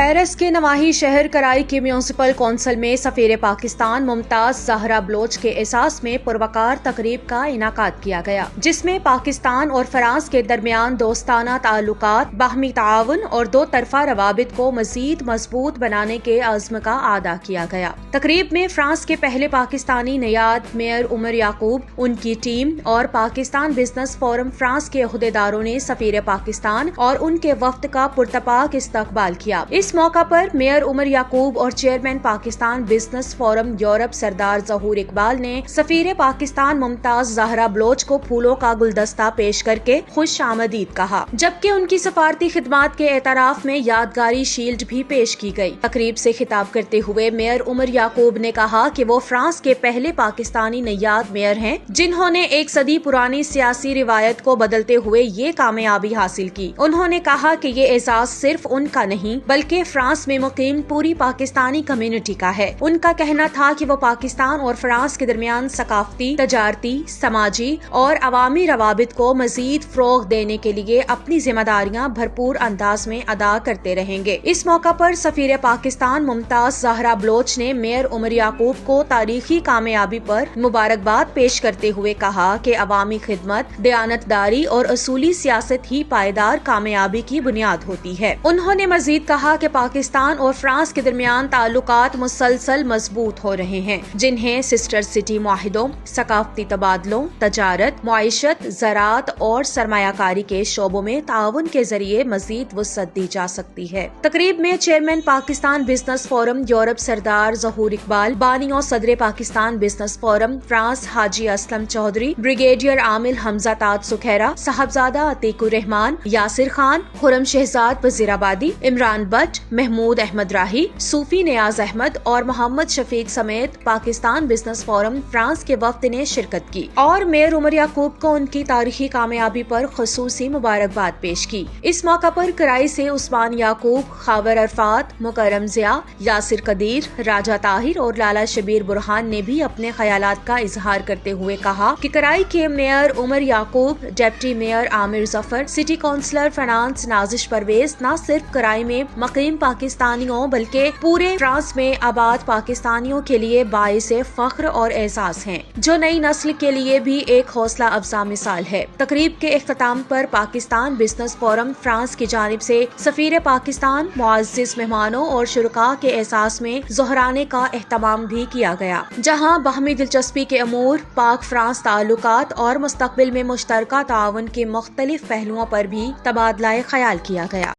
Paris کے نواحی شہر کرائی کی میونسپل کونسل میں سفیر پاکستان ممتاز زہرا بلوچ کے اعزاز میں پروقار تقریب کا انعقاد کیا گیا، جس میں پاکستان اور فرانس کے درمیان دوستانہ تعلقات، باہمی تعاون اور دو طرفہ روابط کو مزید مضبوط بنانے کے عزم کا اعادہ کیا گیا۔ تقریب میں فرانس کے پہلے پاکستانی نیاد میئر عمر یعقوب، ان کی ٹیم اور پاکستان بزنس فورم فرانس کے عہدیداروں نے سفیر پاکستان اور ان کے وفد کا پرتپاک استقبال کیا۔ اس موقع پر میئر عمر یعقوب اور chairman Pakistan business forum Europe سردار ظہور اقبال نے سفیر پاکستان ممتاز زہرا بلوچ کو پھولوں کا گلدستہ پیش کر کے خوش آمدید کہا، جبکہ ان کی سفارتی خدمات کے اعتراف میں یادگاری شیلڈ بھی پیش کی گئی۔ تقریب سے خطاب کرتے ہوئے میئر عمر یعقوب نے کہا کہ وہ فرانس کے پہلے پاکستانی نیاد میئر ہیں جنہوں نے ایک صدی پرانی سیاسی روایت کو بدلتے ہوئے یہ کامیابی حاصل کی۔ انہوں نے کہا کہ یہ اعزاز صرف ان کا نہیں بلکہ فرانس میں مقیم پوری پاکستانی کمیونٹی کا ہے۔ ان کا کہنا تھا کہ وہ پاکستان اور فرانس کے درمیان ثقافتی، تجارتی، سماجی اور عوامی روابط کو مزید فروغ دینے کے لیے اپنی ذمہ داریاں بھرپور انداز میں ادا کرتے رہیں گے۔ اس موقع پر سفیر پاکستان ممتاز زہرا بلوچ نے میئر عمر یعقوب کو تاریخی کامیابی پر مبارکباد پیش کرتے ہوئے کہا کہ عوامی خدمت، دیانتداری اور اصولی سیاست ہی پائیدار کامیابی کی بنیاد ہوتی ہے۔ انہوں نے مزید کہا کہ پاکستان اور فرانس کے درمیان تعلقات مسلسل مضبوط ہو رہے ہیں، جنہیں سسٹر سٹی معاہدوں، ثقافتی تبادلوں، تجارت، معیشت، زراعت اور سرمایہ کاری کے شعبوں میں تعاون کے ذریعے مزید وسعت دی جا سکتی ہے۔ تقریب میں chairman Pakistan business forum Europe سردار ظہور اقبال، بانی و صدر پاکستان بزنس فورم فرانس حاجی اسلم چودھری، بریگیڈیئر عامل حمزہ تاج سکھیرا، صاحبزادہ عتیق الرحمان، یاسر خان، خرم شہزاد وزیر آبادی، عمران بٹ، محمود احمد راہی، صوفی نیاز احمد اور محمد شفیق سمیت پاکستان بزنس فورم فرانس کے وفد نے شرکت کی اور میئر عمر یعقوب کو ان کی تاریخی کامیابی پر خصوصی مبارکباد پیش کی۔ اس موقع پر کرائی سے عثمان یعقوب، خاور عرفات، مکرم ضیاء، یاسر قدیر، راجہ طاہر اور لالا شبیر برہان نے بھی اپنے خیالات کا اظہار کرتے ہوئے کہا کہ کرائی کے میئر عمر یعقوب، ڈپٹی میئر عامر ظفر، سٹی کونسلر فنانس نازش پرویز نہ صرف کرائی میں مقیم پاکستانیوں بلکہ پورے فرانس میں آباد پاکستانیوں کے لیے باعث فخر اور اعزاز ہیں، جو نئی نسل کے لیے بھی ایک حوصلہ افزا مثال ہے۔ تقریب کے اختتام پر پاکستان بزنس فورم فرانس کی جانب سے سفیر پاکستان، معزز مہمانوں اور شرکاء کے اعزاز میں ظہرانے کا اہتمام بھی کیا گیا، جہاں باہمی دلچسپی کے امور، پاک فرانس تعلقات اور مستقبل میں مشترکہ تعاون کے مختلف پہلوؤں پر بھی تبادلہ خیال کیا گیا۔